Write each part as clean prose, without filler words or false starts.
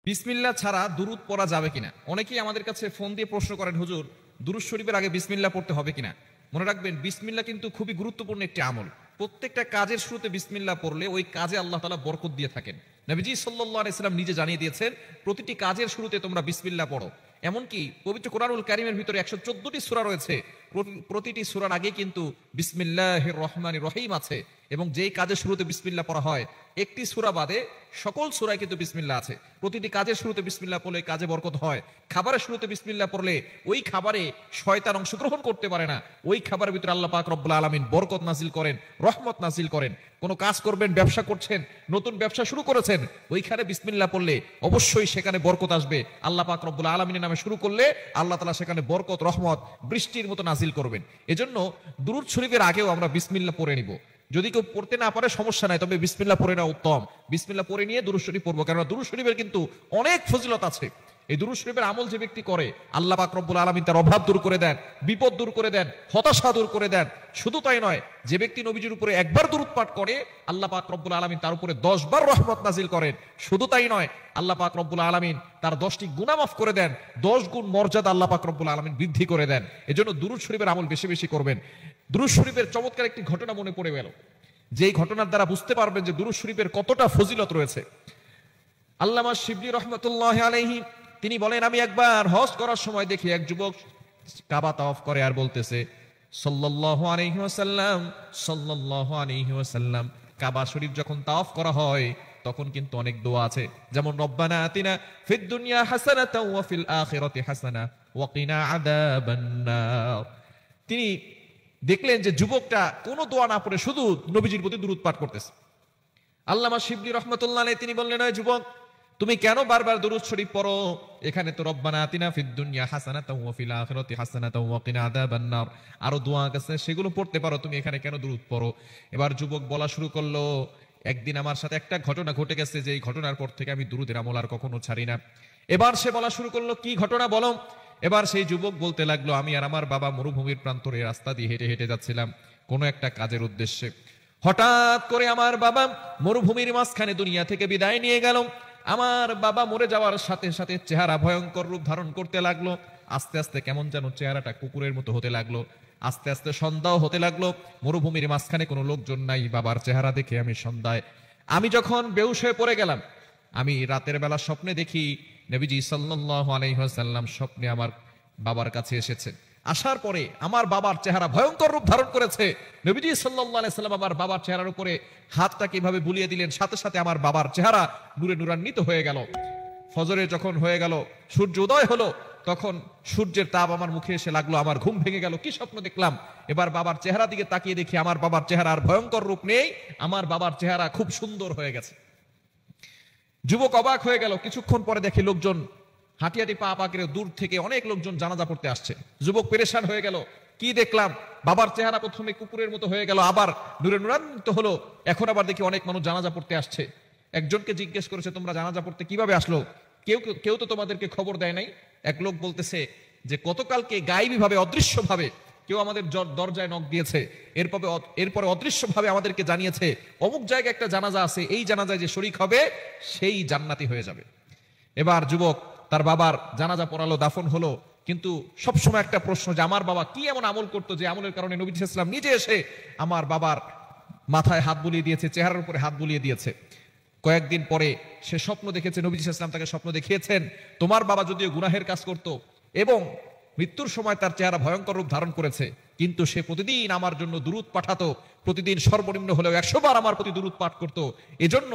বিসমিল্লাহ ছাড়া দুরুদ পড়া যাবে কিনা? অনেকেই আমাদের কাছে ফোন দিয়ে প্রশ্ন করেন, হুজুর দুরুদ শরীফের আগে বিসমিল্লাহ পড়তে হবে কিনা। মনে রাখবেন, বিসমিল্লাহ কিন্তু খুবই গুরুত্বপূর্ণ একটি আমল। প্রত্যেকটা কাজের শুরুতে বিসমিল্লাহ পড়লে ওই কাজে আল্লাহ তাআলা বরকত দিয়ে থাকেন। নবীজি সাল্লাল্লাহু আলাইহি সাল্লাম নিজে জানিয়ে দিয়েছেন, প্রতিটি কাজের শুরুতে তোমরা বিসমিল্লাহ পড়ো। এমনকি পবিত্র কোরআনুল কারীমের ভিতরে 114টি সূরা রয়েছে, প্রতিটি সূরার আগে কিন্তু বিসমিল্লাহির রহমানির রহিম আছে। এবং যেই কাজের শুরুতে বিসমিল্লাহ পড়া হয়, একটি সূরা বাদে সকল সূরায় কিন্তু বিসমিল্লাহ আছে। প্রতিটি কাজের শুরুতে বিসমিল্লাহ পড়লে কাজে বরকত হয়। খাবারের শুরুতে বিসমিল্লাহ পড়লে ওই খাবারে শয়তান অংশগ্রহণ করতে পারে না। ওই খাবারের ভিতরে আল্লাহ পাক রব্বুল আলামিন বরকত নাজিল করেন, রহমত নাজিল করেন। কোনো কাজ করবেন, ব্যবসা করছেন, নতুন ব্যবসা শুরু করেছেন, ওইখানে বিসমিল্লাহ পড়লে অবশ্যই সেখানে বরকত আসবে। আল্লাহ পাক রব্বুল আলামিনের নামে শুরু করলে আল্লাহ তাআলা সেখানে বরকত, রহমত, বৃষ্টির মতো নাজিল করবেন। এজন্য দুরূদ শরীফের আগেও আমরা বিসমিল্লাহ পড়ে নিব। যদি কেউ পড়তে না পারে সমস্যা নাই, তবে বিসমিল্লাহ পড়ে নেওয়া উত্তম। বিসমিল্লাহ পড়ে নিয়ে দুরূদ শরীফ পড়বো, কারণ দুরূদ শরীফের কিন্তু অনেক ফজিলত আছে। এই দুরূদ শরীফের আমল যে ব্যক্তি করে, আল্লাহ পাক রব্বুল আলামিন তার অভাব দূর করে দেন, বিপদ দূর করে দেন, হতাশা দূর করে দেন। শুধু তাই নয়, যে ব্যক্তি নবীজির উপরে একবার দুরূদ পাঠ করে, আল্লাহ পাক রব্বুল আলামিন তার উপরে 10 বার রহমত নাজিল করেন। শুধু তাই নয়, আল্লাহ পাক রব্বুল আলামিন তার 10টি গুনাহ মাফ করে দেন, 10 গুণ মর্যাদা আল্লাহ পাক রব্বুল আলামিন বৃদ্ধি করে দেন। এজন্য দুরূদ শরীফের আমল বেশি বেশি করবেন। দুরূদ শরীফের চমৎকার একটি ঘটনা মনে পড়ে গেল, যেই ঘটনার দ্বারা বুঝতে পারবেন যে দুরূদ শরীফের কতটা ফজিলত রয়েছে। আল্লামা শিবলি রহমাতুল্লাহি আলাইহি তিনি বলেন, আমি একবার হজ করার সময় দেখি এক যুবক কাবা তাওয়াফ করে আর বলতেছে সাল্লাল্লাহু আলাইহি ওয়াসাল্লাম, সাল্লাল্লাহু আলাইহি ওয়াসাল্লাম। কাবা শরীফ যখন তাওয়াফ করা হয় তখন কিন্তু অনেক দোয়া আছে, যেমন রব্বানা আতিনা ফিদ দুনিয়া হাসানাতাও ওয়া ফিল আখিরাতি হাসানা ওয়া কিনা আযাবান নার। তিনি দেখলেন যে যুবকটা কোনো দোয়া না পড়ে শুধু নবীজির প্রতি দুরূদ পাঠ করতেছে। আল্লামা শিবলি রহমাতুল্লাহ আলাইহি তিনি বললেন, ওই যুবক, তুমি কেন বারবার দুরূদ শরীফ পড়ো? এখানে তো রব্বানা আতিনা ফিদ দুনিয়া হাসানাতাও ওয়া ফিল আখিরাতি হাসানাতাও ওয়া কিনা আযাবান নার আরো দোয়া আছে, সেগুলো পড়তে পারো, তুমি এখানে কেন দুরূদ পড়ো? এবার যুবক বলা শুরু করলো, একদিন আমার সাথে একটা ঘটনা ঘটে গেছে, যে এই ঘটনার পর থেকে আমি দুরূদের আমল আর কখনো ছাড়ি না। এবার সে বলা শুরু করলো, কি ঘটনা বলো? এবার সেই যুবক বলতে লাগলো, আমি আর আমার বাবা মরুভূমির প্রান্তরে রাস্তা দিয়ে হেঁটে হেঁটে যাচ্ছিলাম কোনো একটা কাজের উদ্দেশ্যে। হঠাৎ করে আমার বাবা মরুভূমির মাঝখানে দুনিয়া থেকে বিদায় নিয়ে গেল। আমার বাবা মরে যাওয়ার সাথে সাথে চেহারা ভয়ঙ্কর রূপ ধারণ করতে লাগলো। আস্তে আস্তে কেমন যেন চেহারাটা কুকুরের মতো হতে লাগলো। আস্তে আস্তে সন্ধ্যাও হতে লাগলো, মরুভূমির মাঝখানে কোনো লোকজন নাই। বাবার চেহারা দেখে আমি যখন বেহুশ হয়ে পড়ে গেলাম, আমি রাতের বেলা স্বপ্নে দেখি নবীজি সাল্লাল্লাহু আলাইহি ওয়াসাল্লাম স্বপ্নে আমার বাবার কাছে এসেছেন। আসার পরে আমার বাবার চেহারা ভয়ঙ্কর রূপ ধারণ করেছে। নবীজি সাল্লাল্লাহু আলাইহি ওয়াসাল্লাম আমার বাবার চেহারার উপরে হাতটা কিভাবে বুলিয়ে দিলেন, সাথে সাথে আমার বাবার চেহারা নূরে নূরান্বিত হয়ে গেল। ফজরে যখন হয়ে গেল, সূর্য উদয় হলো, তখন সূর্যের তাপ আমার মুখে এসে লাগলো, আমার ঘুম ভেঙে গেল। কি স্বপ্ন দেখলাম? এবার বাবার চেহারা দিকে তাকিয়ে দেখি আমার বাবার চেহারা আর ভয়ঙ্কর রূপ নেই, আমার বাবার চেহারা খুব সুন্দর হয়ে গেছে। যুবক অবাক হয়ে গেল। কিছুক্ষণ পরে দেখি লোকজন হাঁটি হাঁটি পা পা করে দূর থেকে অনেক লোকজন জানাজা পড়তে আসছে। যুবক পেরেশান হয়ে গেল, কি দেখলাম? বাবার চেহারা প্রথমে কুকুরের মতো হয়ে গেল, আবার নূরে নূরান্বিত হলো। এখন আবার দেখি অনেক মানুষ জানাজা পড়তে আসছে। একজনকে জিজ্ঞেস করেছে, তোমরা জানাজা পড়তে কিভাবে আসলো? কেউ তো তোমাদেরকে খবর দেয় নাই। এক লোক বলতেছে যে গতকালকে গায়েবী ভাবে, অদৃশ্য ভাবে কেউ আমাদের দরজায় নক দিয়েছে, এরপরে অদৃশ্য ভাবে আমাদেরকে জানিয়েছে অমুক জায়গায় একটা জানাজা আছে, এই জানাজায় যে শরীক হবে সেই জান্নাতি হয়ে যাবে। এবার যুবক তার বাবার জানাজা পড়ালো, দাফন হলো। কিন্তু সবসময় একটা প্রশ্ন, যে আমার বাবা কি এমন আমল করতো যে আমলের কারণে নবী সাল্লাল্লাহু আলাইহি ওয়াসাল্লাম নিজে এসে আমার বাবার মাথায় হাত বুলিয়ে দিয়েছে, চেহারার উপরে হাত বুলিয়ে দিয়েছে। কয়েকদিন পরে সে স্বপ্ন দেখেছে, নবী সাল্লাল্লাহু আলাইহি ওয়াসাল্লাম তাকে স্বপ্ন দেখিয়েছেন, তোমার বাবা যদিও গুনাহের কাজ করত এবং মৃত্যুর সময় তার চেহারা ভয়ঙ্কর রূপ ধারণ করেছে, কিন্তু সে প্রতিদিন আমার জন্য দুরূদ পাঠাতো, প্রতিদিন সর্বনিম্ন হলেও 100 বার আমার প্রতি দুরূদ পাঠ করতো। এজন্য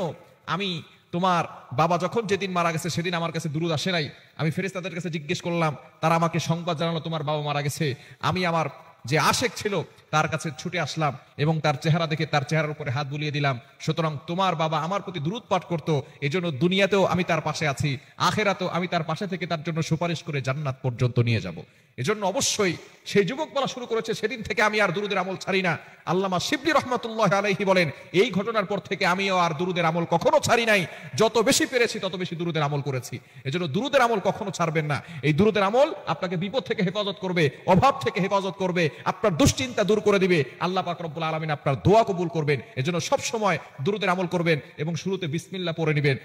আমি তোমার বাবা যখন যেদিন মারা গেছে সেদিন আমার কাছে দুরূদ আসে নাই। আমি ফেরেশতাদের কাছে জিজ্ঞেস করলাম, তারা আমাকে সংবাদ জানালো তোমার বাবা মারা গেছে। আমি আমার যে আশেক ছিল তার কাছে ছুটে আসলাম এবং তার চেহারা দেখে তার চেহারার উপরে হাত বুলিয়ে দিলাম। সুতরাং তোমার বাবা আমার প্রতি দুরূদ পাঠ করতো, এজন্য দুনিয়াতেও আমি তার পাশে আছি, আখিরাতেও আমি তার পাশে থেকে তার জন্য সুপারিশ করে জান্নাত পর্যন্ত নিয়ে যাব। এজন্য অবশ্যই সেই যুবক বলা শুরু করেছে, সেদিন থেকে আমি আর দুরূদের আমল ছাড়ি না। আল্লামা শিবলি রহমাতুল্লাহি আলাইহি বলেন, এই ঘটনার পর থেকে আমিও আর দুরূদের আমল কখনো ছাড়ি নাই। যত বেশি পেরেছি তত বেশি দুরূদের আমল করেছি। এজন্য দুরূদের আমল কখনো ছাড়বেন না। এই দুরূদের আমল আপনাকে বিপদ থেকে হেফাজত করবে, অভাব থেকে হেফাজত করবে, আপনার দুশ্চিন্তা দূর করে দিবে। আল্লাহ পাক রব্বুল আলামিন আপনার দোয়া কবুল করবেন। এজন্য সব সময় দুরূদের আমল করবেন এবং শুরুতে বিসমিল্লাহ পড়ে নেবেন।